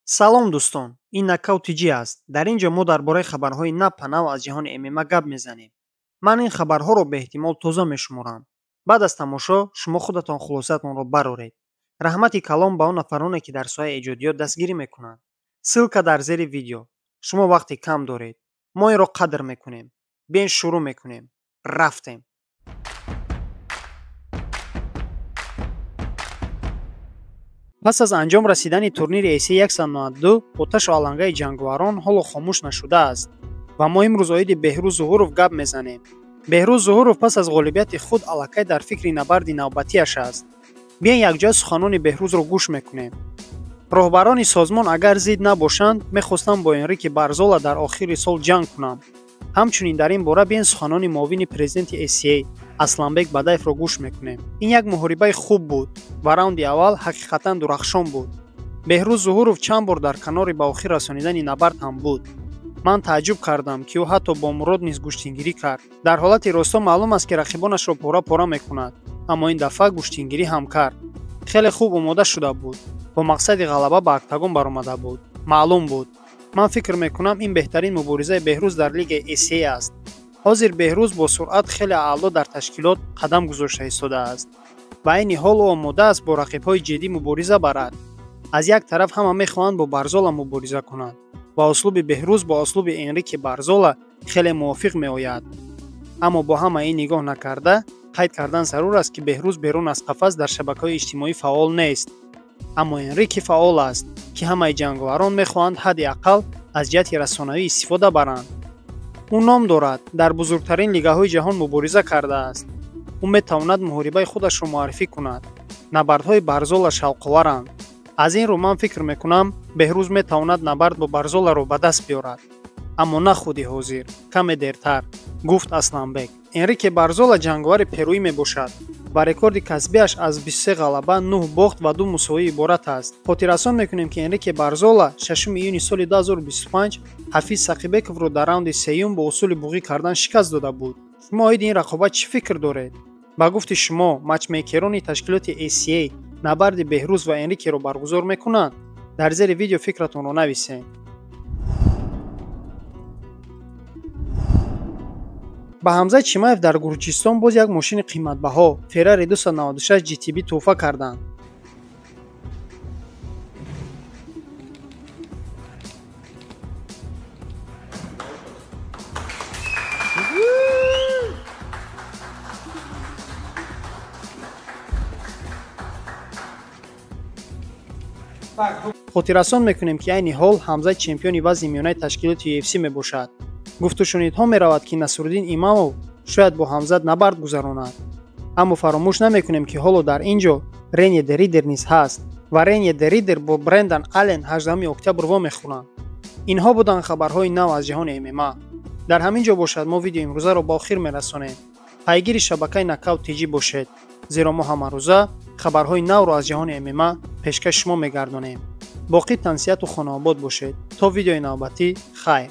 салом дӯстон, ин Нокаут TG аст. Дар ин ҷо мо дар бораи хабарҳои нав аз ҷаҳони ММА гап мезанем. Ман ин хабарҳоро беэҳтимол тоза мешуморам. Баъд аз тамошо шумо худатон хулосаатонро бароред. Раҳмати калом ба он нафароне ки дар соҳаи эҷодиёт дастгирӣ мекунанд. Ссилка дар зери видео. Шумо вақти кам доред. Мо инро қадр мекунем. Биен шурӯъ мекунем. Рафтем. пас аз анҷом расидани турнири ACA 192 оташу алангаи ҷангварон ҳоло хомӯш нашудааст ва мо имрӯз оиди Беҳрӯз Зуҳуров гап мезанем. Беҳрӯз Зуҳуров пас аз ғолибияти худ аллакай дар фикри набарди навбатиаш аст. биен якҷоя суханони Беҳрӯзро гӯш мекунем. роҳбарони созмон агар зид набошанд, мехостам бо Энрике Барзола дар охири сол ҷанг кунам. ҳамчунин дар ин бора биен суханони муовини президенти ACA Асланбек Бадаевро гӯш мекунем. ин як муҳорибаи хуб буд ва раунди аввал ҳақиқатан дурахшон буд. Беҳрӯз Зуҳуров чанд бор дар канори ба охир расонидани набард ҳам буд. ман тааҷҷуб кардам, ки ӯ ҳатто бо Мурод низ гӯштингирӣ кард. дар ҳолати росто маълум аст, ки рақибонашро пора-пора мекунад, аммо ин дафъа гӯштингирӣ ҳам кард. хеле хуб омода шуда буд. бо мақсади ғалаба ба октагон баромада буд. маълум буд. ман фикр мекунам, ин беҳтарин муборизаи Беҳрӯз дар лигаи ACA аст. ҳозир Беҳрӯз бо суръат хеле аъло дар ташкилот қадам гузошта истодааст. ба айни ҳол ӯ омода аст бо рақибҳои ҷиддӣ мубориза барад. аз як тараф ҳама мехоҳанд бо Барзола мубориза конанд ва услуби Беҳрӯз бо услуби Энрике Барзола хеле мувофиқ меояд. аммо бо ҳама ин нигоҳ накарда, қайд кардан зарур аст, ки Беҳрӯз берун аз қафас дар шабакаҳои иҷтимоӣ фаъол нест. аммо Энрике фаъол аст, ки ҳамаи ҷангварон мехоҳанд ҳадди аққал аз ҷиҳати расонавӣ истифода баранд. ӯ ном дорад, дар бузургтарин лигаҳои ҷаҳон мубориза кардааст. ӯ метавонад муҳорибаи худашро муаррифӣ кунад. набардҳои Барзола шавқоваранд. аз ин рӯ ман фикр мекунам, Беҳрӯз метавонад набард бо Барзоларо ба даст биёрад. аммо на худи ҳозир, каме дертар, гуфт Асланбек. Энрике Барзола ҷангвари перуӣ мебошад ва рекорди касбиаш аз 23 ғалаба, 9 бохт ва 2 мусовӣ иборат аст. хотиррасон мекунем, ки Энрике Барзола 6 июни соли 2025 Ҳафиз Сақибековро дар раунди сеюм бо усули буғӣ кардан шикаст дода буд. шумо оиди ин рақобат чӣ фикр доред? ба гуфти шумо, матчмейкерони ташкилоти ACA набарди Беҳрӯз ва Энрикеро баргузор мекунанд? дар зери видео фикратонро нависед. ба Ҳамза Чимаев дар Гурҷистон боз як мошини қиматбаҳо Ferrari 296 GTB тӯҳфа карданд. хотиррасон мекунем, ки айни ҳол Ҳамза чемпиони вазни миёнаи ташкилоти UFC мебошад. гуфтушунидҳо меравад, ки Насруддин Имомов шояд бо Ҳамзат набард гузаронад. аммо фаромӯш намекунем, ки ҳоло дар ин ҷо Ренье де Ридер низ ҳаст ва Ренье де Ридер бо Брендан Аллен 18 октябр вомехӯранд. инҳо буданд хабарҳои нав аз ҷаҳони ММА. дар ҳамин ҷо бошад мо видеои имрӯзаро ба охир мерасонем. пайгири шабакаи Нокаут TG бошед, зеро мо ҳама рӯза хабарҳои навро аз ҷаҳони ММА пешкаш шумо мегардонем. боқӣ тансияту хонаобод бошед. то видеои навбатӣ, хайр.